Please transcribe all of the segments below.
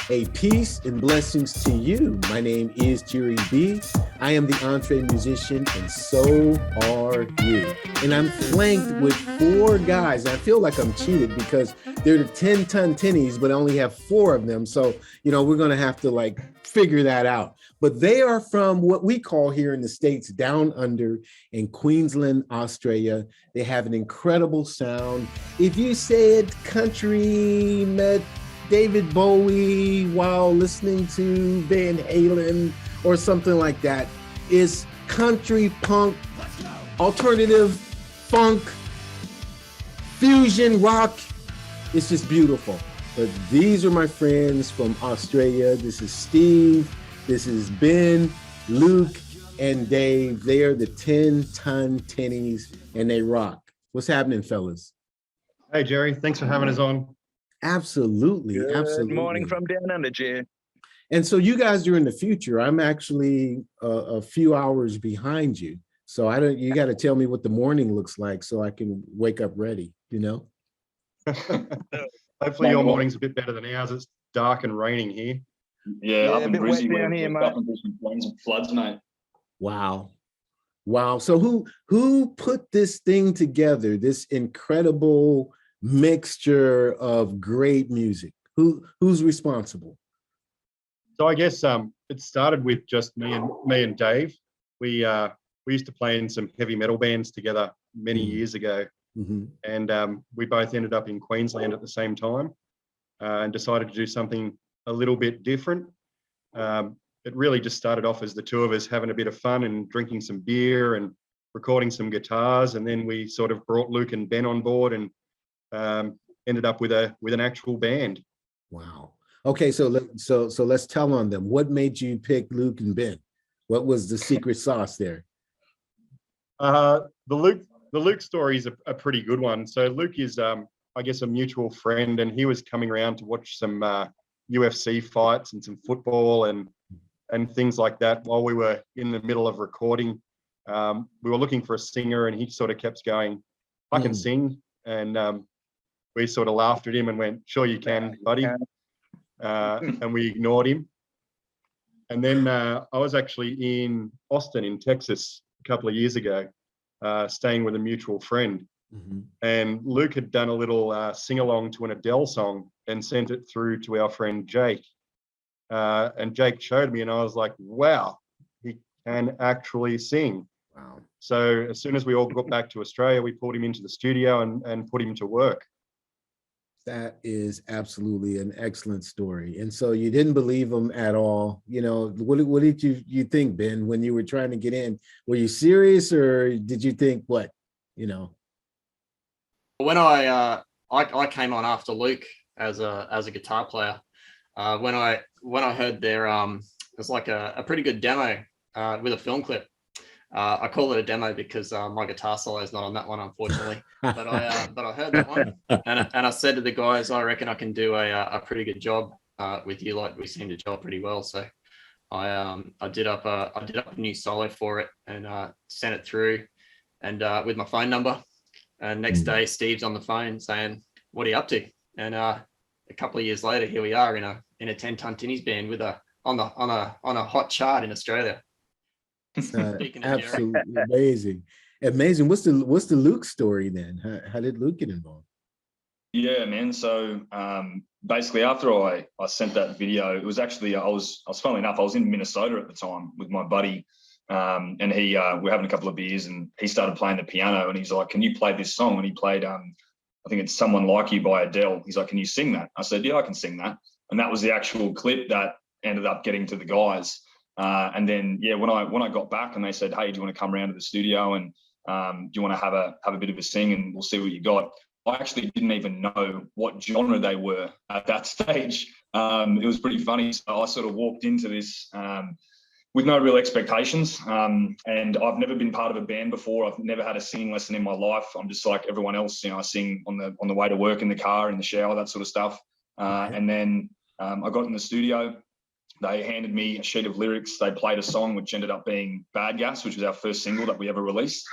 A peace and blessings to you. My name is Jerry B. I am the EntreMusician, and so are you. And I'm flanked with four guys. I feel like I'm cheated because they're the 10 Ton Tennies, but I only have four of them. So, we're going to have to figure that out. But they are from what we call here in the States, down under in Queensland, Australia. They have an incredible sound. If you said country met David Bowie while listening to Van Halen or something like that, is country punk, alternative funk, fusion rock. It's just beautiful. But these are my friends from Australia. This is Steve, this is Ben, Luke, and Dave. They are the 10 Ton Tennies, and they rock. What's happening, fellas? Hey, Jerry. Thanks for having us on. Absolutely. Good morning from down under, Jerry. And so you guys are in the future. I'm actually a few hours behind you. So you got to tell me what the morning looks like so I can wake up ready, Hopefully your morning's a bit better than ours. It's dark and raining here. Yeah, up a in bit Brizzy, wet down here, mate. up in Brisbane, floods, mate. Wow. So who put this thing together, this incredible mixture of great music? Who's responsible? So I guess it started with just me and Dave. We used to play in some heavy metal bands together many years ago. Mm-hmm. And we both ended up in Queensland at the same time and decided to do something a little bit different. It really just started off as the two of us having a bit of fun and drinking some beer and recording some guitars. And then we sort of brought Luke and Ben on board and ended up with an actual band. Wow. Okay, so let's tell on them. What made you pick Luke and Ben? What was the secret sauce there? The Luke story is a pretty good one. So Luke is, I guess, a mutual friend, and he was coming around to watch some UFC fights and some football and things like that while we were in the middle of recording. We were looking for a singer, and he sort of kept going, "I can sing," and we sort of laughed at him and went, "Sure you can, buddy," and we ignored him. And then I was actually in Austin, in Texas, a couple of years ago, staying with a mutual friend. Mm-hmm. And Luke had done a little sing-along to an Adele song and sent it through to our friend Jake. And Jake showed me, and I was like, wow, he can actually sing. Wow. So as soon as we all got back to Australia, we pulled him into the studio and put him to work. That is absolutely an excellent story. And so you didn't believe him at all. What did you think, Ben, when you were trying to get in? Were you serious, or did you think what? When I came on after Luke as a guitar player, when I heard their it was like a pretty good demo with a film clip. I call it a demo because my guitar solo is not on that one, unfortunately. But I heard that one, and I said to the guys, I reckon I can do a pretty good job with you. Like, we seem to gel pretty well. So I did up a new solo for it and sent it through, and with my phone number. And next day, Steve's on the phone saying, "What are you up to?" And a couple of years later, here we are in a 10 Ton Tinnies band with on a hot chart in Australia. Absolutely amazing. What's the Luke story then? How did Luke get involved? Yeah, man. So basically, after I sent that video, it was actually I was funnily enough, I was in Minnesota at the time with my buddy, and he we're having a couple of beers, and he started playing the piano, and he's like, "Can you play this song?" And he played I think it's "Someone Like You" by Adele. He's like, "Can you sing that?" I said, "Yeah, I can sing that." And that was the actual clip that ended up getting to the guys. And then, when I got back and they said, "Hey, do you want to come around to the studio and do you want to have a bit of a sing and we'll see what you got?" I actually didn't even know what genre they were at that stage. It was pretty funny. So I sort of walked into this with no real expectations. And I've never been part of a band before. I've never had a singing lesson in my life. I'm just like everyone else. I sing on the way to work, in the car, in the shower, that sort of stuff. And then I got in the studio. They handed me a sheet of lyrics. They played a song which ended up being Bad Gas, which was our first single that we ever released.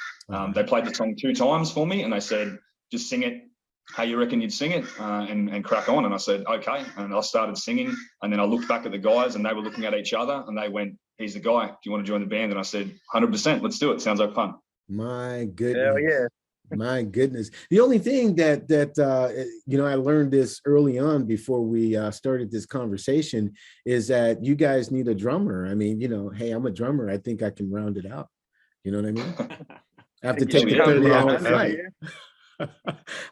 They played the song 2 times for me, and they said, "Just sing it "Hey, you reckon you'd sing it and crack on?" And I said, "Okay." And I started singing, and then I looked back at the guys, and they were looking at each other, and they went, "He's the guy. Do you want to join the band?" And I said, "100%. Let's do it. Sounds like fun." My goodness. Hell yeah. My goodness. The only thing that I learned this early on before we started this conversation is that you guys need a drummer. I mean, hey, I'm a drummer. I think I can round it out. You know what I mean? I have to take the 30-hour flight.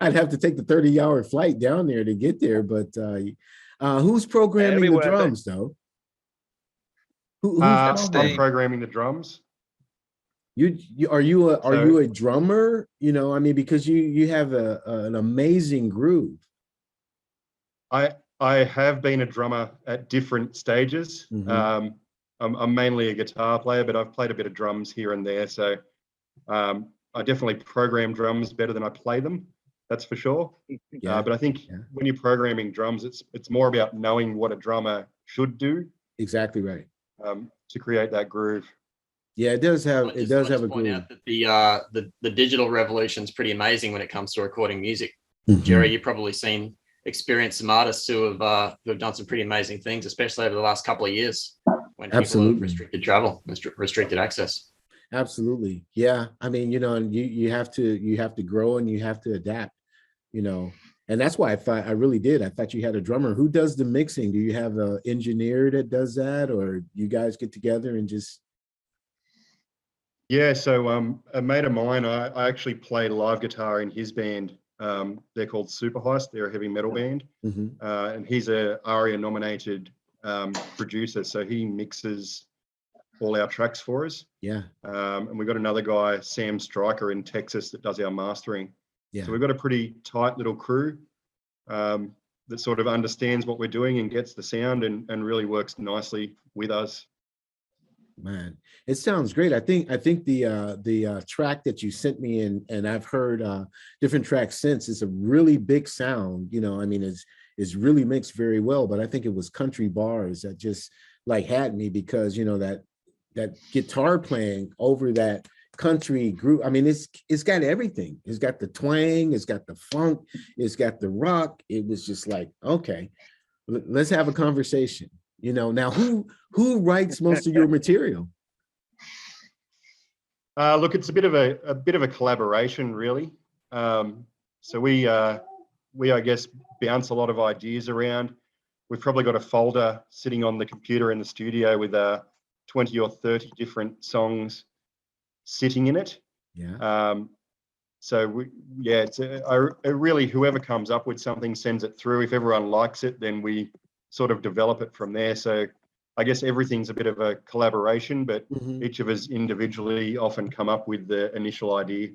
I'd have to take the 30-hour flight down there to get there. But who's programming the drums, though? I'm programming the drums. Are you a drummer? I mean, because you have an amazing groove. I have been a drummer at different stages. Mm-hmm. I'm mainly a guitar player, but I've played a bit of drums here and there. So I definitely program drums better than I play them. That's for sure. Yeah. But I think when you're programming drums, it's more about knowing what a drummer should do. Exactly right. To create that groove. Yeah, it does have a point groove. out that the digital revolution is pretty amazing when it comes to recording music. Mm-hmm. Jerry, you've probably experienced some artists who have done some pretty amazing things, especially over the last couple of years when people have restricted travel, restricted access. Absolutely. Yeah. I mean, and you have to grow and you have to adapt, and that's why I really did. I thought you had a drummer. Who does the mixing? Do you have an engineer that does that, or you guys get together and just? Yeah, so a mate of mine, I actually play live guitar in his band. They're called Super Heist. They're a heavy metal band. Mm-hmm. And he's a ARIA-nominated producer, so he mixes all our tracks for us. Yeah. And we've got another guy, Sam Stryker in Texas, that does our mastering. Yeah. So we've got a pretty tight little crew that sort of understands what we're doing and gets the sound and really works nicely with us. Man, it sounds great. I think the track that you sent me and I've heard different tracks since, is a really big sound. I mean, it's really mixed very well. But I think it was Country Bars that just had me, because that guitar playing over that country group. I mean, it's got everything. It's got the twang, it's got the funk, it's got the rock. It was just like, okay, let's have a conversation. Now who writes most of your material? Look, it's a bit of a collaboration, really. So we I guess bounce a lot of ideas around. We've probably got a folder sitting on the computer in the studio with 20 or 30 different songs sitting in it. Yeah. So it's really, whoever comes up with something sends it through. If everyone likes it, then we sort of develop it from there. So I guess everything's a bit of a collaboration, but each of us individually often come up with the initial idea.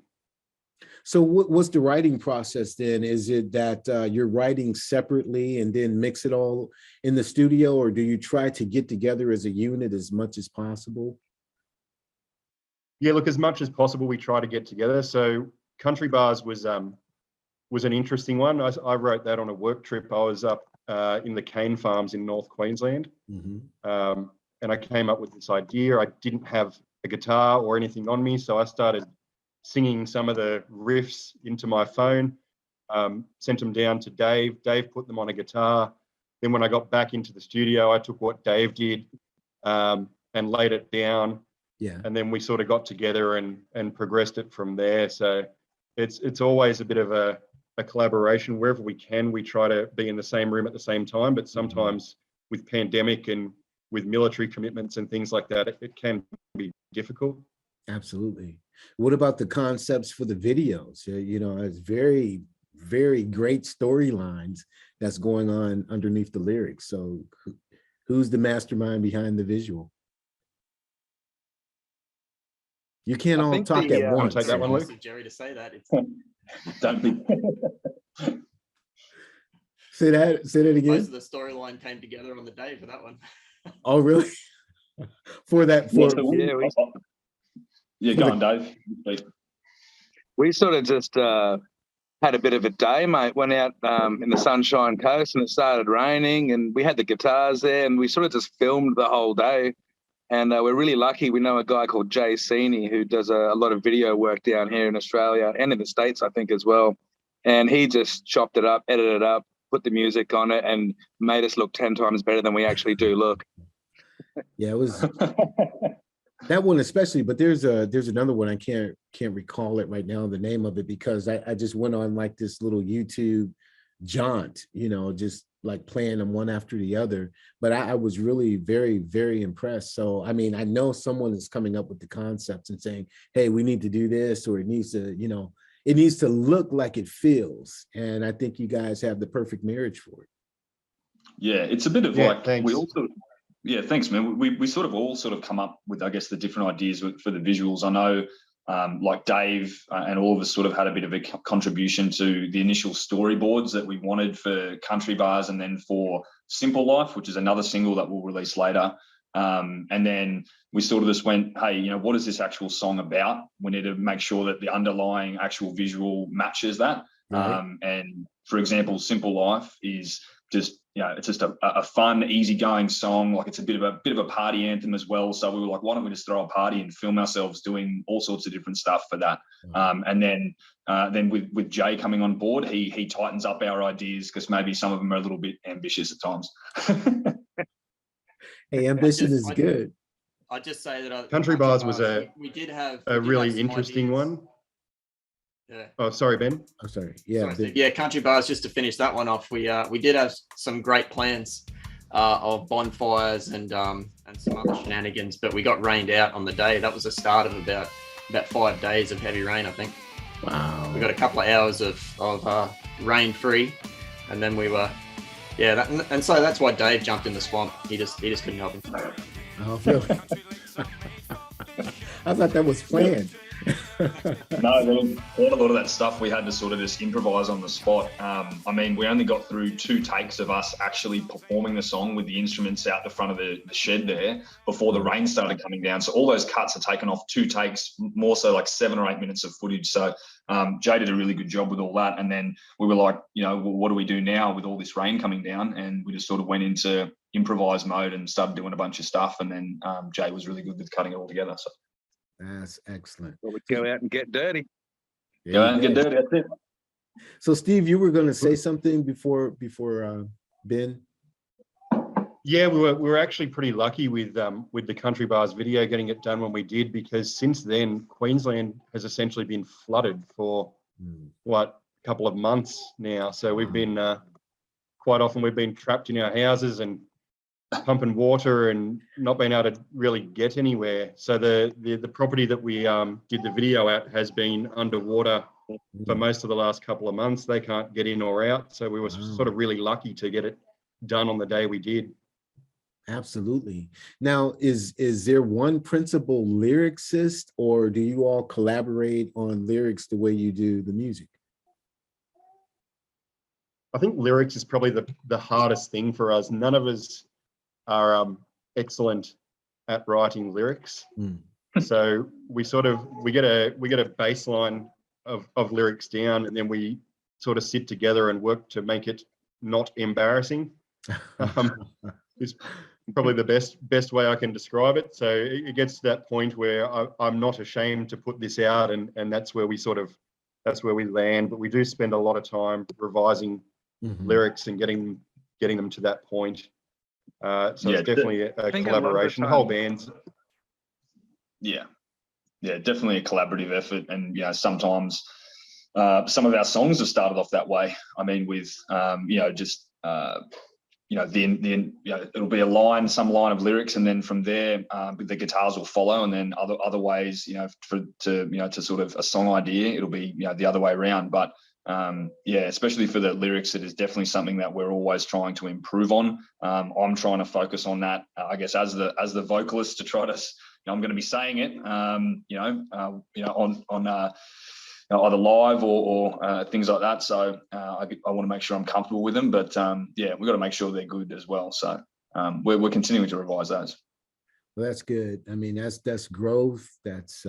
So what's the writing process then? Is it that you're writing separately and then mix it all in the studio, or do you try to get together as a unit as much as possible? Yeah, look, as much as possible, we try to get together. So Country Bars was an interesting one. I wrote that on a work trip. I was up in the cane farms in North Queensland. And I came up with this idea. I didn't have a guitar or anything on me, so I started singing some of the riffs into my phone, sent them down to Dave. Dave put them on a guitar. Then when I got back into the studio, I took what Dave did and laid it down. Yeah. And then we sort of got together and progressed it from there. So it's always a bit of a collaboration. Wherever we can, we try to be in the same room at the same time, but sometimes with pandemic and with military commitments and things like that, it can be difficult. Absolutely. What about the concepts for the videos? It's very, very great storylines that's going on underneath the lyrics. So who's the mastermind behind the visual? You can't all talk at once. Take that one, Luke. Jerry, to say that. Don't be. Say that again. Most of the storyline came together on the day for that one. Oh, really? Go on, Dave. We sort of just had a bit of a day, mate. Went out in the Sunshine Coast and it started raining, and we had the guitars there, and we sort of just filmed the whole day. And we're really lucky. We know a guy called Jay Seeney who does a lot of video work down here in Australia and in the States, I think, as well. and he just chopped it up, edited it up, put the music on it, and made us look 10 times better than we actually do look. Yeah, it was that one especially, but there's another one. I can't recall it right now, the name of it, because I just went on like this little YouTube jaunt, you know, just like playing them one after the other. But I was really very, very impressed. So, I mean, I know someone is coming up with the concepts and saying, hey, we need to do this, or it needs to, you know, it needs to look like it feels. And I think you guys have the perfect marriage for it. Yeah, it's a bit of like, thanks. we also, yeah, thanks, man. We sort of all come up with, I guess, the different ideas for the visuals. I know like Dave and all of us sort of had a bit of a contribution to the initial storyboards that we wanted for Country Bars, and then for Simple Life, which is another single that we'll release later. And then we sort of just went, hey, you know, what is this actual song about? We need to make sure that the underlying actual visual matches that. Right. And for example, Simple Life is just, you know, it's just a fun, easygoing song. Like it's a bit of a party anthem as well. So we were like, why don't we just throw a party and film ourselves doing all sorts of different stuff for that? And then with Jay coming on board, he tightens up our ideas, because maybe some of them are a little bit ambitious at times. Hey, ambition is good. I'd just say that Country Bars was a really interesting one. Yeah. Oh, sorry, Ben. I'm sorry. Yeah. Sorry, yeah, Country Bars, just to finish that one off, we did have some great plans of bonfires and some other shenanigans, but we got rained out on the day. That was the start of about 5 days of heavy rain, I think. Wow. We got a couple of hours of rain free, and then we were, and so that's why Dave jumped in the swamp. He just couldn't help himself. Oh, really? I thought that was planned. No, quite a lot of that stuff we had to sort of just improvise on the spot. I mean, we only got through 2 takes of us actually performing the song with the instruments out the front of the shed there before the rain started coming down. So all those cuts are taken off 2 takes, more so like 7 or 8 minutes of footage. So Jay did a really good job with all that. And then we were like, you know, well, what do we do now with all this rain coming down? And we just sort of went into improvise mode and started doing a bunch of stuff. And then Jay was really good with cutting it all together. So that's excellent. Well, we go out and get dirty. Go out and get dirty. That's it. So, Steve, you were going to say something before Ben? Yeah, we were actually pretty lucky with the Country Bars video, getting it done when we did, because since then Queensland has essentially been flooded for a couple of months now. So we've been quite often we've been trapped in our houses and pumping water and not being able to really get anywhere. So the property that we did the video at has been underwater for most of the last couple of months. They can't get in or out. So we were sort of really lucky to get it done on the day we did. Absolutely. Now, is there one principal lyricist, or do you all collaborate on lyrics the way you do the music? I think lyrics is probably the hardest thing for us. None of us are excellent at writing lyrics. So we get a baseline of lyrics down, and then we sort of sit together and work to make it not embarrassing. It's probably the best way I can describe it. So it gets to that point where I'm not ashamed to put this out, and that's where we land. But we do spend a lot of time revising lyrics and getting them to that point. So it's definitely a collaboration. The whole band's. Yeah, definitely a collaborative effort. And sometimes some of our songs have started off that way. I mean, with it'll be some line of lyrics, and then from there the guitars will follow, and then other ways, to sort of a song idea, it'll be the other way around. But especially for the lyrics, it is definitely something that we're always trying to improve on. I'm trying to focus on that, I guess, as the vocalist, to try to, I'm going to be saying it, on either live or things like that. So I want to make sure I'm comfortable with them. But we've got to make sure they're good as well. So we're continuing to revise those. Well, that's good. I mean, that's growth. That's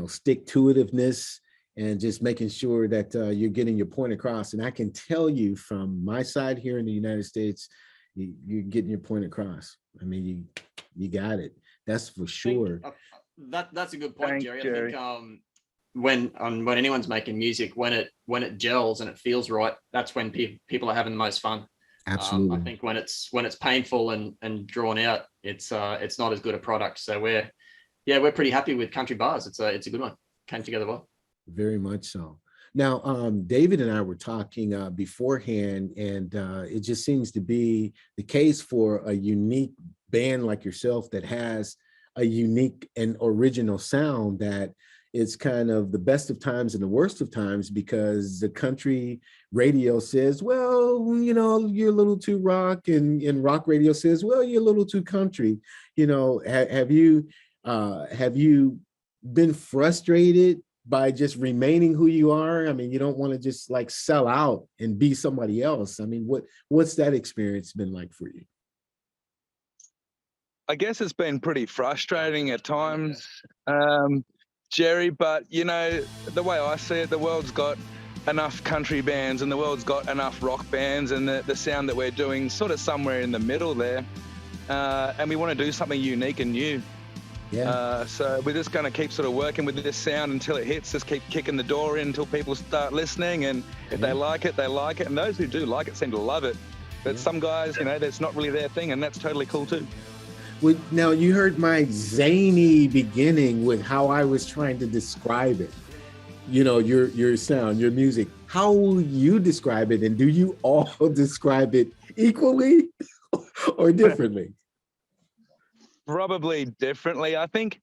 stick-to-itiveness, and just making sure that you're getting your point across. And I can tell you from my side here in the United States, you're getting your point across. I mean, you got it. That's for sure. That's a good point, Jerry. I think when anyone's making music, when it gels and it feels right, that's when people are having the most fun. Absolutely. I think when it's painful and drawn out, it's not as good a product. So we're pretty happy with Country Bars. It's a good one. Came together well. Very much so. Now, David and I were talking beforehand, and it just seems to be the case for a unique band like yourself that has a unique and original sound, that it's kind of the best of times and the worst of times, because the country radio says, well, you know, you're a little too rock, and rock radio says, well, you're a little too country. You know, have you been frustrated by just remaining who you are? I mean, you don't want to just like sell out and be somebody else. I mean, what's that experience been like for you? I guess it's been pretty frustrating at times, Jerry, but you know, the way I see it, the world's got enough country bands and the world's got enough rock bands, and the sound that we're doing sort of somewhere in the middle there. And we want to do something unique and new. Yeah. So we're just going to keep sort of working with this sound until it hits, just keep kicking the door in until people start listening. And if they like it, they like it. And those who do like it seem to love it. But some guys, you know, that's not really their thing, and that's totally cool too. Well, now you heard my zany beginning with how I was trying to describe it. You know, your sound, your music. How will you describe it? And do you all describe it equally or differently? Probably differently. I think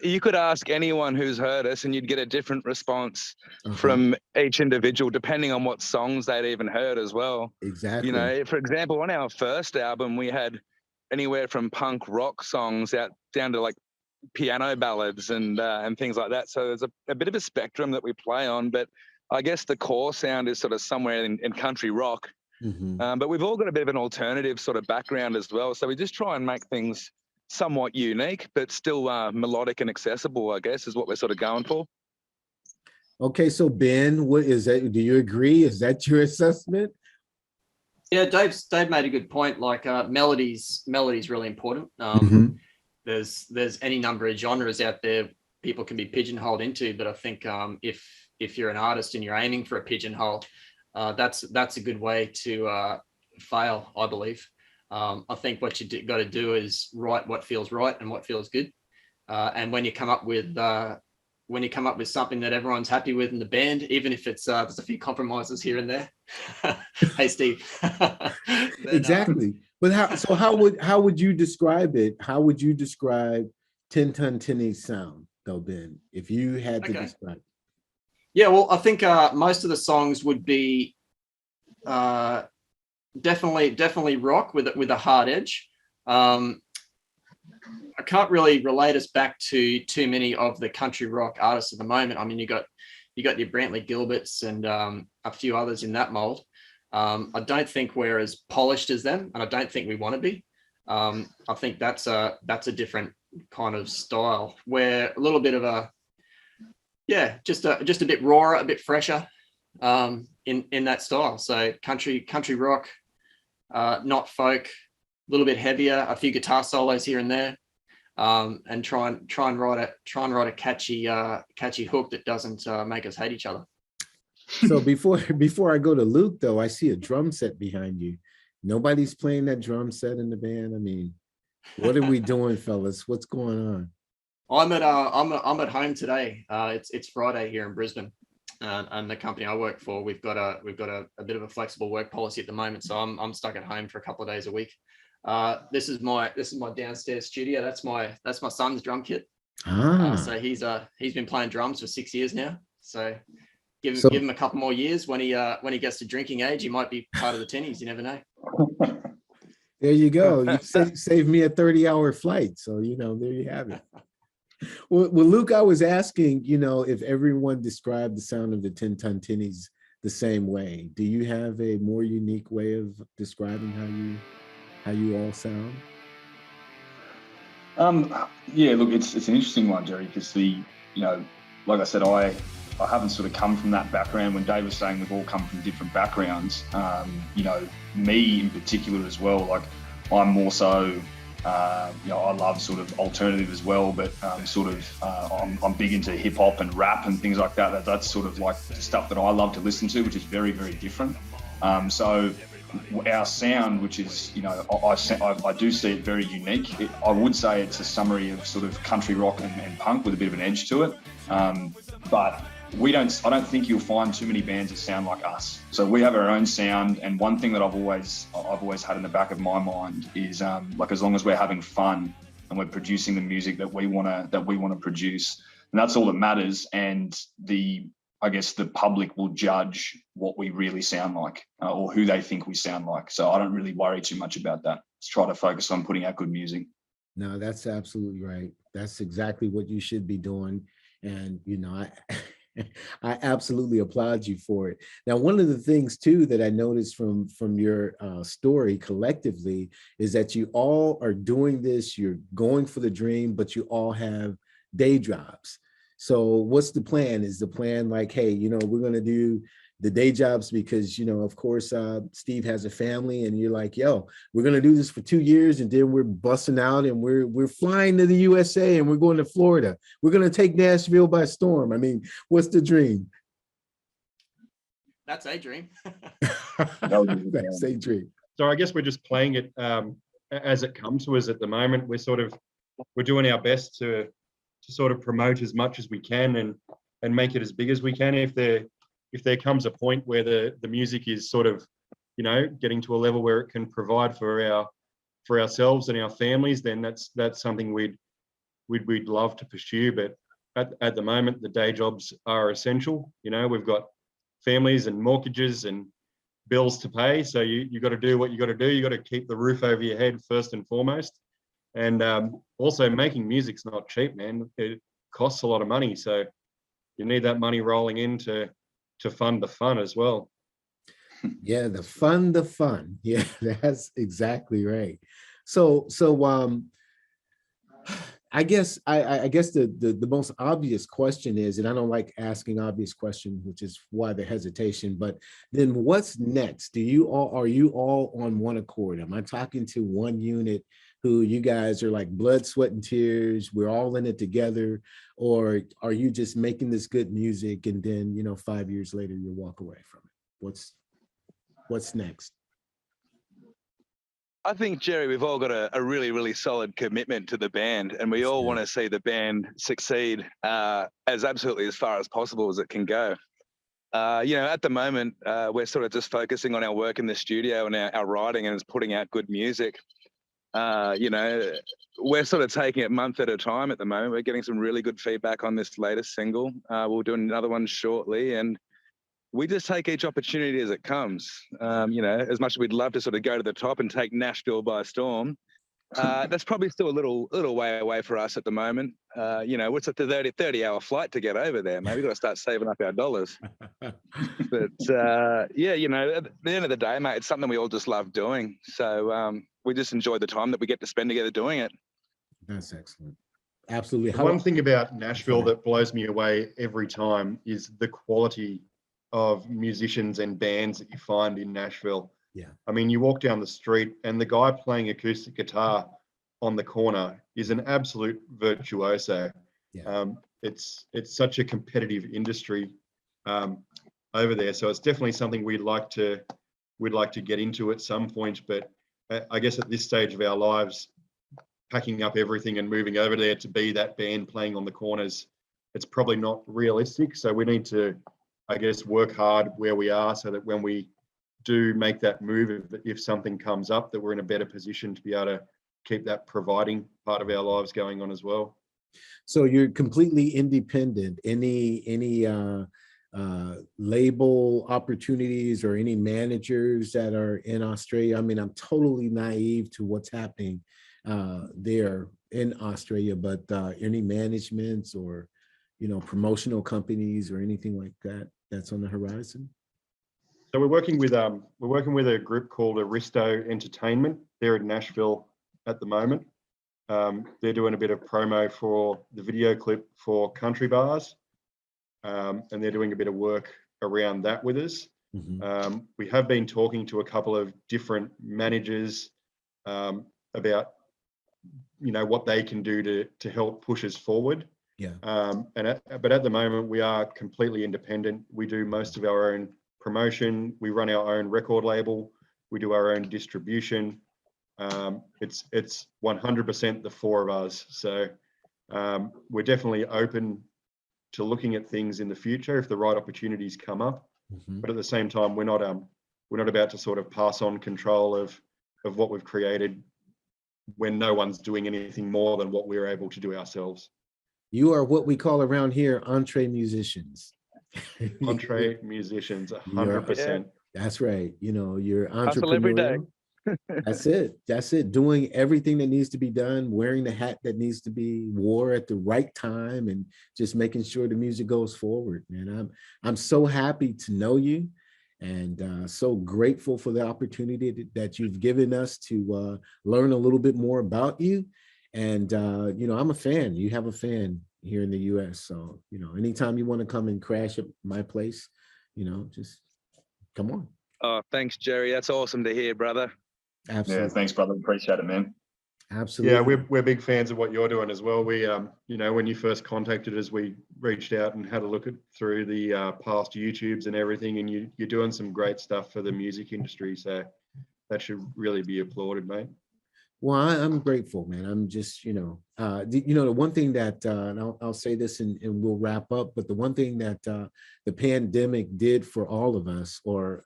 you could ask anyone who's heard us and you'd get a different response from each individual, depending on what songs they'd even heard as well. Exactly. You know, for example, on our first album, we had anywhere from punk rock songs out down to like piano ballads and things like that. So there's a bit of a spectrum that we play on, but I guess the core sound is sort of somewhere in country rock. But we've all got a bit of an alternative sort of background as well. So we just try and make things somewhat unique, but still melodic and accessible, I guess, is what we're sort of going for. Okay, so Ben, what is that? Do you agree? Is that your assessment? Yeah, Dave made a good point. Like melody's really important. There's any number of genres out there people can be pigeonholed into, but I think if you're an artist and you're aiming for a pigeonhole, that's a good way to fail, I believe. I think what you got to do is write what feels right and what feels good. And when you come up with something that everyone's happy with in the band, even if it's there's a few compromises here and there. Hey, Steve. Exactly. But how would you describe it? How would you describe Ten Ton Tennies sound, though, Ben, if you had to describe it? Yeah, well, I think most of the songs would be definitely rock with a hard edge. I can't really relate us back to too many of the country rock artists at the moment. I mean, you got your Brantley Gilberts and a few others in that mold. I don't think we're as polished as them, and I don't think we want to be. I think that's a different kind of style. We're a little bit of just a bit rawer, a bit fresher in that style. So country rock, not folk, a little bit heavier, a few guitar solos here and there, and try and write a catchy hook that doesn't make us hate each other. So before I go to Luke, though, I see a drum set behind you. Nobody's playing that drum set in the band. I mean, what are we doing, fellas? What's going on? I'm at home today. It's Friday here in Brisbane, and the company I work for, we've got a bit of a flexible work policy at the moment, so I'm stuck at home for a couple of days a week. This is my downstairs studio. That's my son's drum kit. So he's been playing drums for 6 years now. So give him a couple more years. When he gets to drinking age, he might be part of the Tennies. You never know. There you go. You saved me a 30-hour flight. So there you have it. Well, Luke, I was asking, if everyone described the sound of the Ten Ton Tennies the same way. Do you have a more unique way of describing how you all sound? Yeah, look, it's an interesting one, Jerry, because like I said, I haven't sort of come from that background. When Dave was saying we've all come from different backgrounds, me in particular as well, like I'm more so I love sort of alternative as well, but I'm big into hip hop and rap and things like that. That's sort of like the stuff that I love to listen to, which is very, very different. So our sound, which is, I do see it very unique. I would say it's a summary of sort of country rock and punk with a bit of an edge to it. But I don't think you'll find too many bands that sound like us. So we have our own sound, and one thing that I've always had in the back of my mind is like, as long as we're having fun and we're producing the music that we want to produce, and that's all that matters. And I guess the public will judge what we really sound like, or who they think we sound like. So I don't really worry too much about that. Let's try to focus on putting out good music. No, that's absolutely right. That's exactly what you should be doing. And, I absolutely applaud you for it. Now, one of the things too that I noticed from your story collectively is that you all are doing this, you're going for the dream, but you all have day jobs. So what's the plan? Is the plan like, hey, we're going to do the day jobs because, of course, Steve has a family, and you're like, yo, we're going to do this for 2 years, and then we're busting out and we're flying to the USA and we're going to Florida. We're going to take Nashville by storm. I mean, what's the dream? That's a dream. That's a dream. So I guess we're just playing it as it comes to us at the moment. We're doing our best to sort of promote as much as we can and make it as big as we can. If there comes a point where the music is sort of, getting to a level where it can provide for ourselves and our families, then that's something we'd love to pursue. But at the moment, the day jobs are essential. We've got families and mortgages and bills to pay. So you got to do what you got to do. You got to keep the roof over your head first and foremost. And also, making music's not cheap, man. It costs a lot of money. So you need that money rolling in to fund the fun as well. Yeah, the fun. Yeah, that's exactly right. So I guess the most obvious question is, and I don't like asking obvious questions, which is why the hesitation, but then what's next? Are you all on one accord? Am I talking to one unit who you guys are like blood, sweat, and tears, we're all in it together? Or are you just making this good music and then, 5 years later, you walk away from it? What's next? I think, Jerry, we've all got a really, really solid commitment to the band, and we all want to see the band succeed as absolutely as far as possible as it can go. At the moment, we're sort of just focusing on our work in the studio and our writing and putting out good music. We're sort of taking it month at a time at the moment. We're getting some really good feedback on this latest single. We'll do another one shortly, and we just take each opportunity as it comes. As much as we'd love to sort of go to the top and take Nashville by storm, that's probably still a little way away for us at the moment. What's a 30-hour flight to get over there? Maybe we've got to start saving up our dollars. But at the end of the day, mate, it's something we all just love doing. So we just enjoy the time that we get to spend together doing it. That's excellent. Absolutely. One thing about Nashville that blows me away every time is the quality of musicians and bands that you find in Nashville. Yeah. I mean, you walk down the street and the guy playing acoustic guitar on the corner is an absolute virtuoso. Yeah. It's such a competitive industry over there. So it's definitely something we'd like to get into at some point. But I guess at this stage of our lives, packing up everything and moving over there to be that band playing on the corners, it's probably not realistic. So we need to, I guess, work hard where we are so that when we do make that move, if something comes up, that we're in a better position to be able to keep that providing part of our lives going on as well. So you're completely independent. Any label opportunities or any managers that are in Australia? I mean, I'm totally naive to what's happening there in Australia, but any managements or promotional companies or anything like that that's on the horizon? So we're working with a group called Aristo Entertainment. They're in Nashville at the moment. They're doing a bit of promo for the video clip for Country Bars, and they're doing a bit of work around that with us. Mm-hmm. We have been talking to a couple of different managers about what they can do to help push us forward. Yeah. But at the moment, we are completely independent. We do most of our own promotion. We run our own record label. We do our own distribution. It's 100% the four of us. So we're definitely open to looking at things in the future if the right opportunities come up. Mm-hmm. But at the same time, we're not about to sort of pass on control of what we've created when no one's doing anything more than what we're able to do ourselves. You are what we call around here EntreMusicians. EntreMusicians, 100%. That's right. You're Hustle every day. entrepreneurial. That's it. Doing everything that needs to be done, wearing the hat that needs to be wore at the right time, and just making sure the music goes forward. Man, I'm so happy to know you, and so grateful for the opportunity that you've given us to learn a little bit more about you. And I'm a fan. You have a fan here in the US. So, anytime you want to come and crash at my place, just come on. Oh, thanks, Jerry. That's awesome to hear, brother. Absolutely. Yeah, thanks, brother. Appreciate it, man. Absolutely. Yeah, we're big fans of what you're doing as well. We, when you first contacted us, we reached out and had a look through the past YouTubes and everything, and you're doing some great stuff for the music industry. So that should really be applauded, mate. Well, I'm grateful, man. I'm just, the one thing that, and I'll say this and we'll wrap up, but the one thing that the pandemic did for all of us, or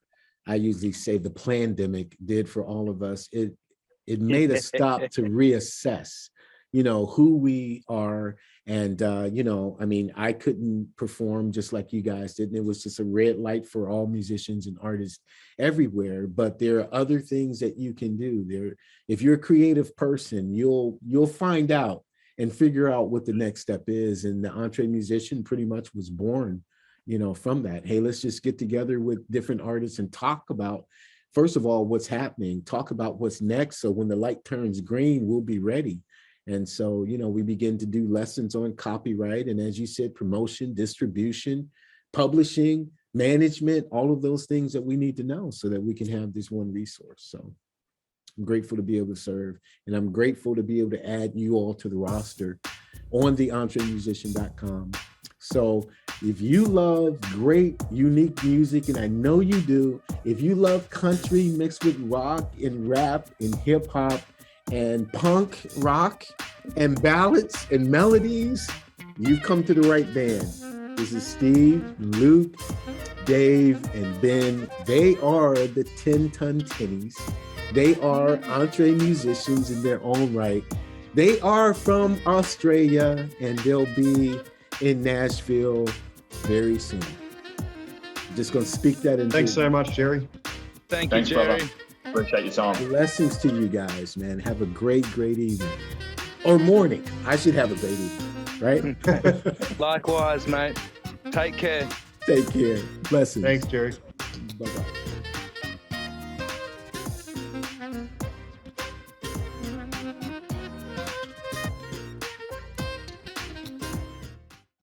I usually say the plandemic did for all of us, it made us stop to reassess, who we are. And, I couldn't perform just like you guys did. And it was just a red light for all musicians and artists everywhere. But there are other things that you can do. If you're a creative person, you'll find out and figure out what the next step is. And the EntreMusician pretty much was born, from that. Hey, let's just get together with different artists and talk about, first of all, what's happening, talk about what's next. So when the light turns green, we'll be ready. And so, we begin to do lessons on copyright. And as you said, promotion, distribution, publishing, management, all of those things that we need to know so that we can have this one resource. So I'm grateful to be able to serve. And I'm grateful to be able to add you all to the roster on the EntreMusician.com. So if you love great, unique music, and I know you do, if you love country mixed with rock and rap and hip hop, and punk rock and ballads and melodies, you've come to the right band. This is Steve, Luke, Dave, and Ben. They are the Ten Ton Tennies. They are EntreMusicians in their own right. They are from Australia, and they'll be in Nashville very soon. I'm just going to speak that in. Thanks so much, Jerry. Thanks, you, Jerry. Brother. Appreciate your time. Blessings to you guys, man. Have a great evening. Or morning. I should have a great evening, right? Likewise, mate. Take care. Take care. Blessings. Thanks, Jerry. Bye-bye.